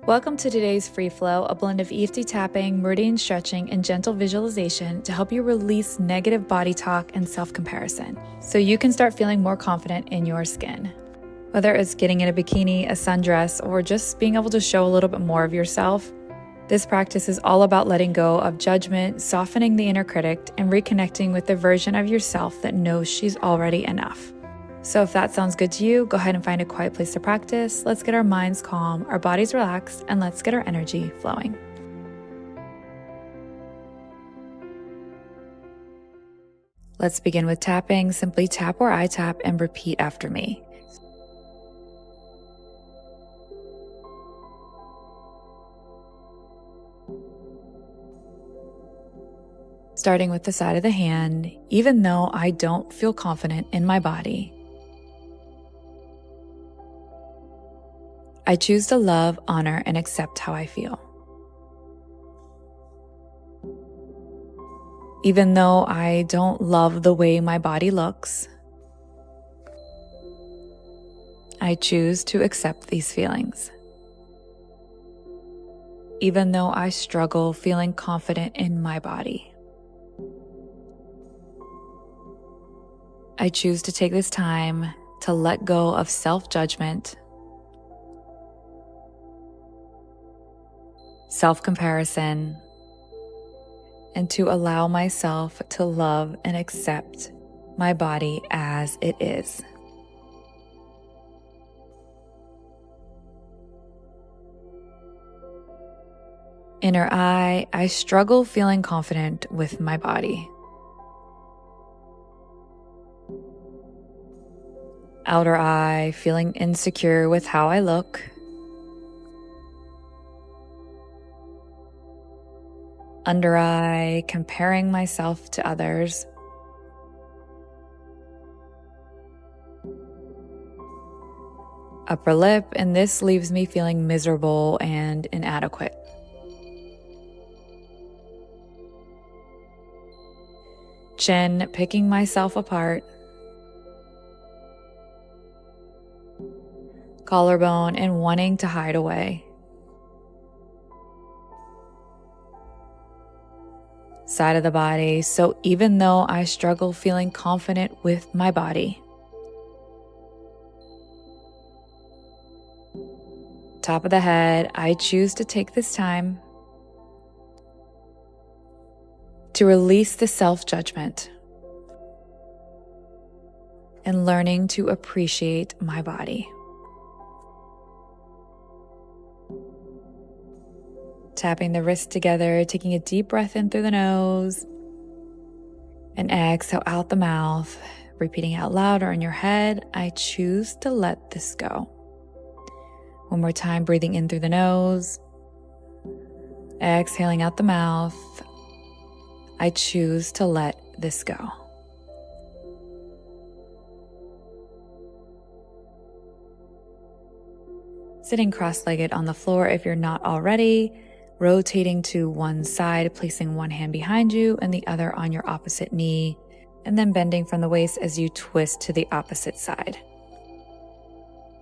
Welcome to today's Free Flow, a blend of EFT tapping, meridian stretching, and gentle visualization to help you release negative body talk and self-comparison so you can start feeling more confident in your skin. Whether it's getting in a bikini, a sundress, or just being able to show a little bit more of yourself, this practice is all about letting go of judgment, softening the inner critic, and reconnecting with the version of yourself that knows she's already enough. So if that sounds good to you, go ahead and find a quiet place to practice. Let's get our minds calm, our bodies relaxed, and let's get our energy flowing. Let's begin with tapping. Simply tap where I tap and repeat after me. Starting with the side of the hand, even though I don't feel confident in my body, I choose to love, honor, and accept how I feel. Even though I don't love the way my body looks, I choose to accept these feelings. Even though I struggle feeling confident in my body, I choose to take this time to let go of self-judgment, self-comparison, and to allow myself to love and accept my body as it is. Inner eye, I struggle feeling confident with my body. Outer eye, feeling insecure with how I look. Under eye, comparing myself to others. Upper lip, and this leaves me feeling miserable and inadequate. Chin, picking myself apart. Collarbone, and wanting to hide away. Side of the body, so even though I struggle feeling confident with my body. Top of the head, I choose to take this time to release the self-judgment and learning to appreciate my body. Tapping the wrists together, taking a deep breath in through the nose and exhale out the mouth, repeating out loud or in your head, I choose to let this go. One more time, breathing in through the nose, exhaling out the mouth, I choose to let this go. Sitting cross-legged on the floor if you're not already, rotating to one side, placing one hand behind you and the other on your opposite knee, and then bending from the waist as you twist to the opposite side.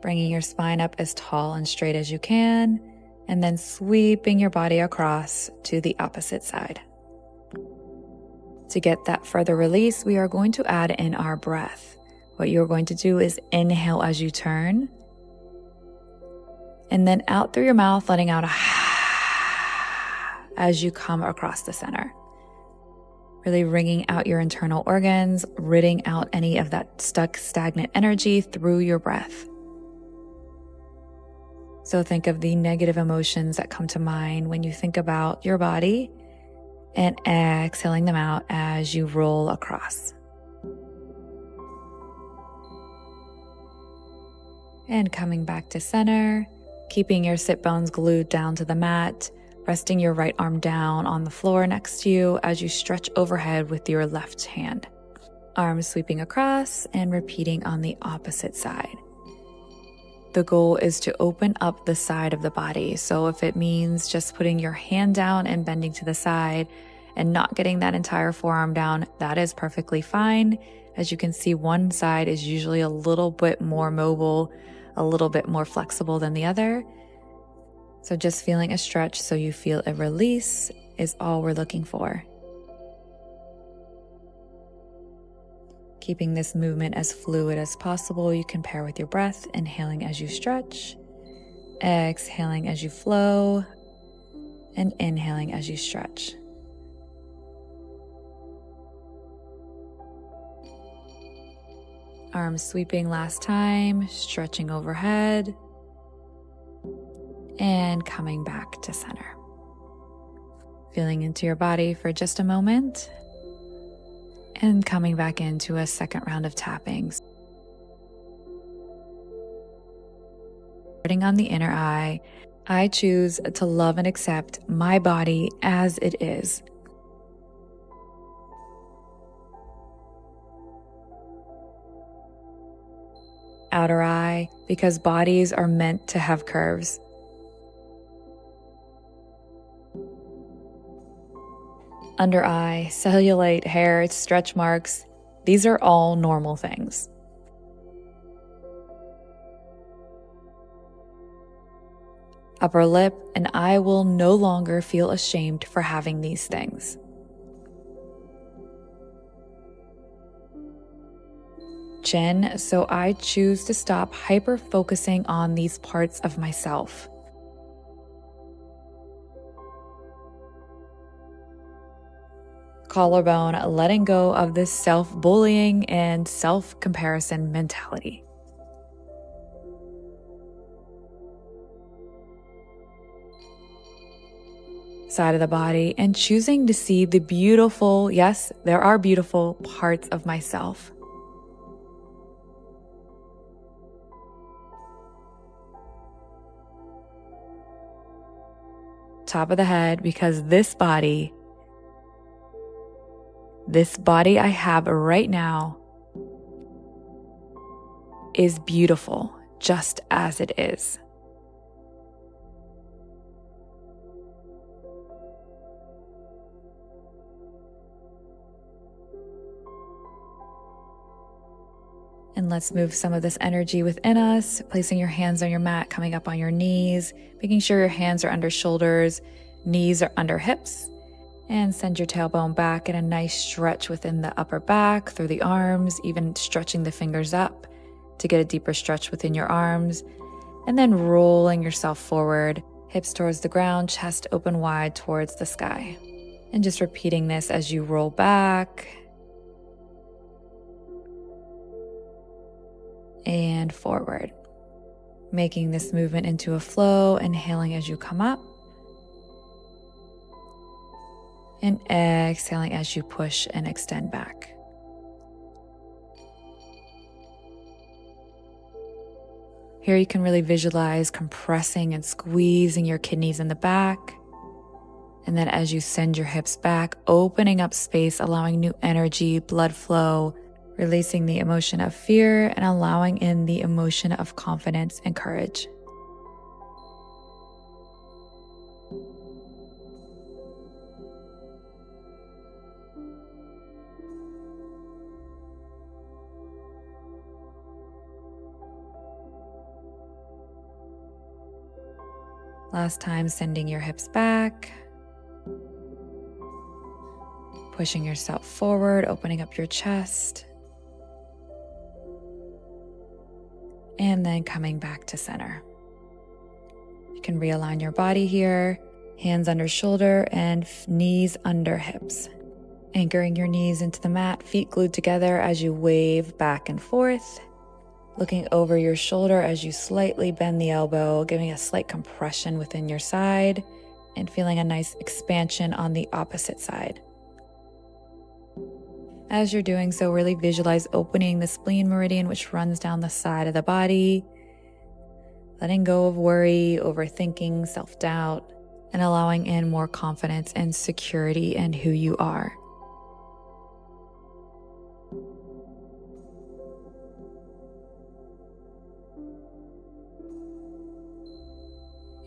Bringing your spine up as tall and straight as you can, and then sweeping your body across to the opposite side. To get that further release, we are going to add in our breath. What you're going to do is inhale as you turn, and then out through your mouth, letting out a as you come across the center. Really wringing out your internal organs, ridding out any of that stuck, stagnant energy through your breath. So think of the negative emotions that come to mind when you think about your body and exhaling them out as you roll across. And coming back to center, keeping your sit bones glued down to the mat, resting your right arm down on the floor next to you as you stretch overhead with your left hand. Arms sweeping across and repeating on the opposite side. The goal is to open up the side of the body. So if it means just putting your hand down and bending to the side and not getting that entire forearm down, that is perfectly fine. As you can see, one side is usually a little bit more mobile, a little bit more flexible than the other. So just feeling a stretch so you feel a release is all we're looking for. Keeping this movement as fluid as possible, you can pair with your breath, inhaling as you stretch, exhaling as you flow, and inhaling as you stretch. Arms sweeping last time, stretching overhead, and coming back to center. Feeling into your body for just a moment, and coming back into a second round of tappings. Starting on the inner eye, I choose to love and accept my body as it is. Outer eye, because bodies are meant to have curves. Under eye, cellulite, hair, stretch marks, these are all normal things. Upper lip, and I will no longer feel ashamed for having these things. Chin, so I choose to stop hyper-focusing on these parts of myself. Collarbone, letting go of this self-bullying and self-comparison mentality. Side of the body, and choosing to see the beautiful, yes, there are beautiful parts of myself. Top of the head, because this body I have right now is beautiful just as it is. And let's move some of this energy within us, placing your hands on your mat, coming up on your knees, making sure your hands are under shoulders, knees are under hips, and send your tailbone back in a nice stretch within the upper back, through the arms, even stretching the fingers up to get a deeper stretch within your arms, and then rolling yourself forward, hips towards the ground, chest open wide towards the sky. And just repeating this as you roll back and forward, making this movement into a flow, inhaling as you come up and exhaling as you push and extend back. Here you can really visualize compressing and squeezing your kidneys in the back. And then as you send your hips back, opening up space, allowing new energy, blood flow, releasing the emotion of fear and allowing in the emotion of confidence and courage. Last time, sending your hips back, pushing yourself forward, opening up your chest, and then coming back to center. You can realign your body here, hands under shoulder and knees under hips. Anchoring your knees into the mat, feet glued together as you wave back and forth. Looking over your shoulder as you slightly bend the elbow, giving a slight compression within your side and feeling a nice expansion on the opposite side. As you're doing so, really visualize opening the spleen meridian, which runs down the side of the body, letting go of worry, overthinking, self-doubt, and allowing in more confidence and security in who you are.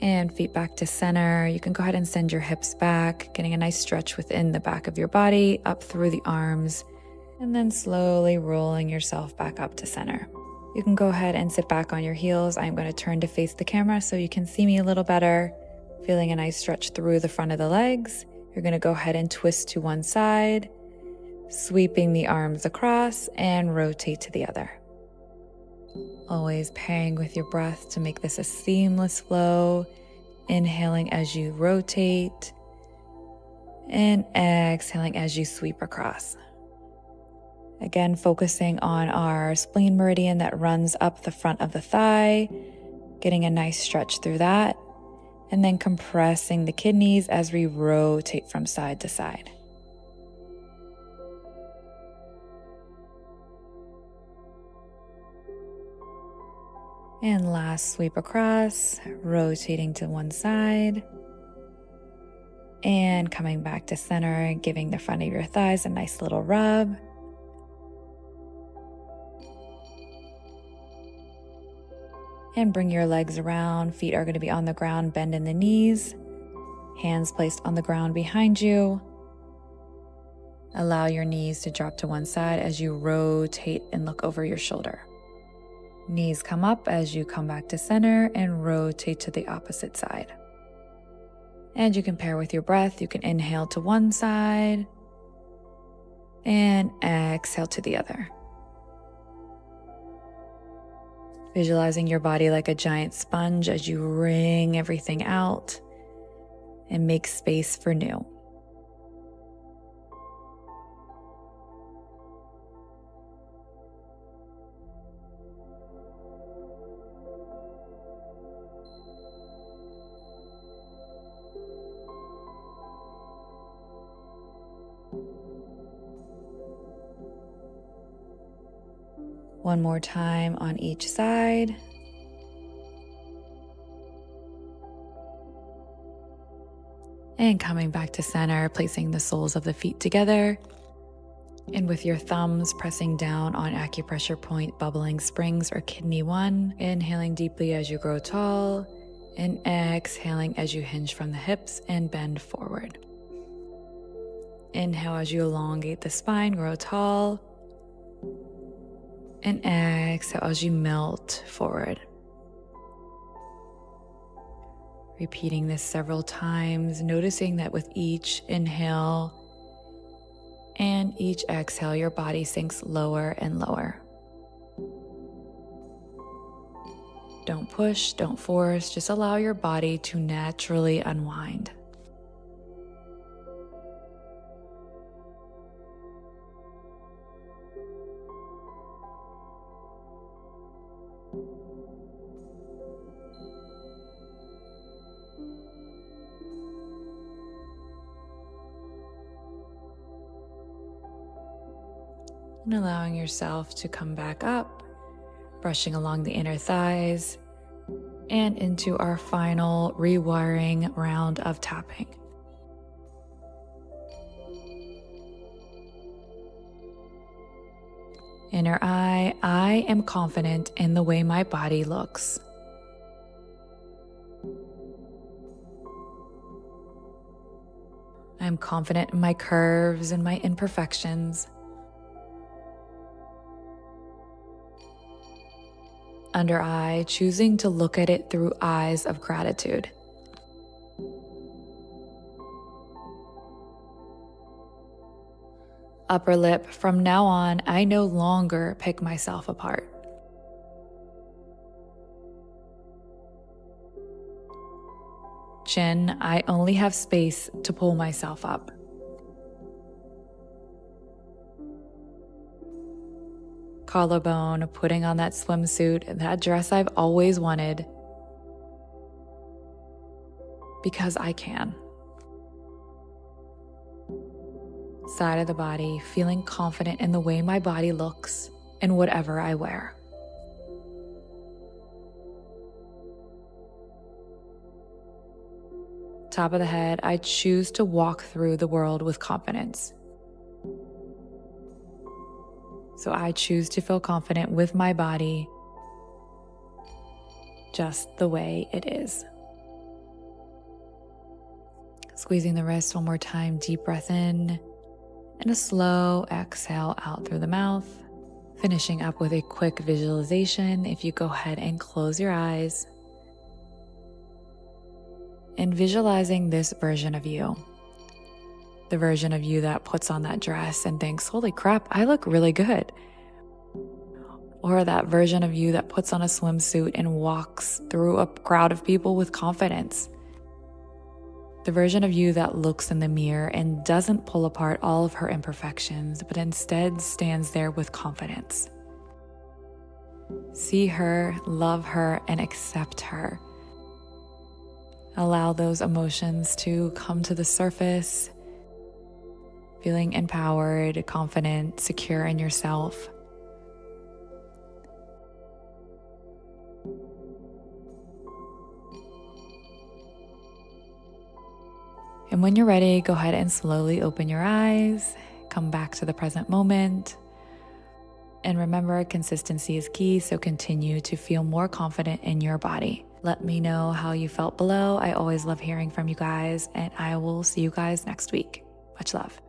And feet back to center. You can go ahead and send your hips back, getting a nice stretch within the back of your body, up through the arms, and then slowly rolling yourself back up to center. You can go ahead and sit back on your heels. I'm going to turn to face the camera so you can see me a little better. Feeling a nice stretch through the front of the legs, you're going to go ahead and twist to one side, sweeping the arms across and rotate to the other. Always pairing with your breath to make this a seamless flow, inhaling as you rotate and exhaling as you sweep across. Again, focusing on our spleen meridian that runs up the front of the thigh, getting a nice stretch through that, and then compressing the kidneys as we rotate from side to side. And last sweep across, rotating to one side and coming back to center, giving the front of your thighs a nice little rub. And bring your legs around. Feet are going to be on the ground, bend in the knees. Hands placed on the ground behind you. Allow your knees to drop to one side as you rotate and look over your shoulder. Knees come up as you come back to center and rotate to the opposite side. And you can pair with your breath. You can inhale to one side and exhale to the other. Visualizing your body like a giant sponge as you wring everything out and make space for new. One more time on each side. And coming back to center, placing the soles of the feet together. And with your thumbs pressing down on acupressure point, bubbling springs or kidney 1. Inhaling deeply as you grow tall. And exhaling as you hinge from the hips and bend forward. Inhale as you elongate the spine, grow tall. And exhale as you melt forward. Repeating this several times, noticing that with each inhale and each exhale, your body sinks lower and lower. Don't push, don't force, just allow your body to naturally unwind. And allowing yourself to come back up, brushing along the inner thighs, and into our final rewiring round of tapping. Inner eye, I am confident in the way my body looks. I'm confident in my curves and my imperfections. Under eye, choosing to look at it through eyes of gratitude. Upper lip, from now on, I no longer pick myself apart. Chin, I only have space to pull myself up. Collarbone, putting on that swimsuit, that dress I've always wanted, because I can. Side of the body, feeling confident in the way my body looks and whatever I wear. Top of the head, I choose to walk through the world with confidence. So I choose to feel confident with my body just the way it is. Squeezing the wrist one more time, deep breath in, and a slow exhale out through the mouth. Finishing up with a quick visualization. If you go ahead and close your eyes. and visualizing this version of you. The version of you that puts on that dress and thinks, holy crap, I look really good. Or that version of you that puts on a swimsuit and walks through a crowd of people with confidence. The version of you that looks in the mirror and doesn't pull apart all of her imperfections, but instead stands there with confidence. See her, love her, and accept her. Allow those emotions to come to the surface, feeling empowered, confident, secure in yourself. And when you're ready, go ahead and slowly open your eyes, come back to the present moment. And remember, consistency is key, so continue to feel more confident in your body. Let me know how you felt below. I always love hearing from you guys, and I will see you guys next week. Much love.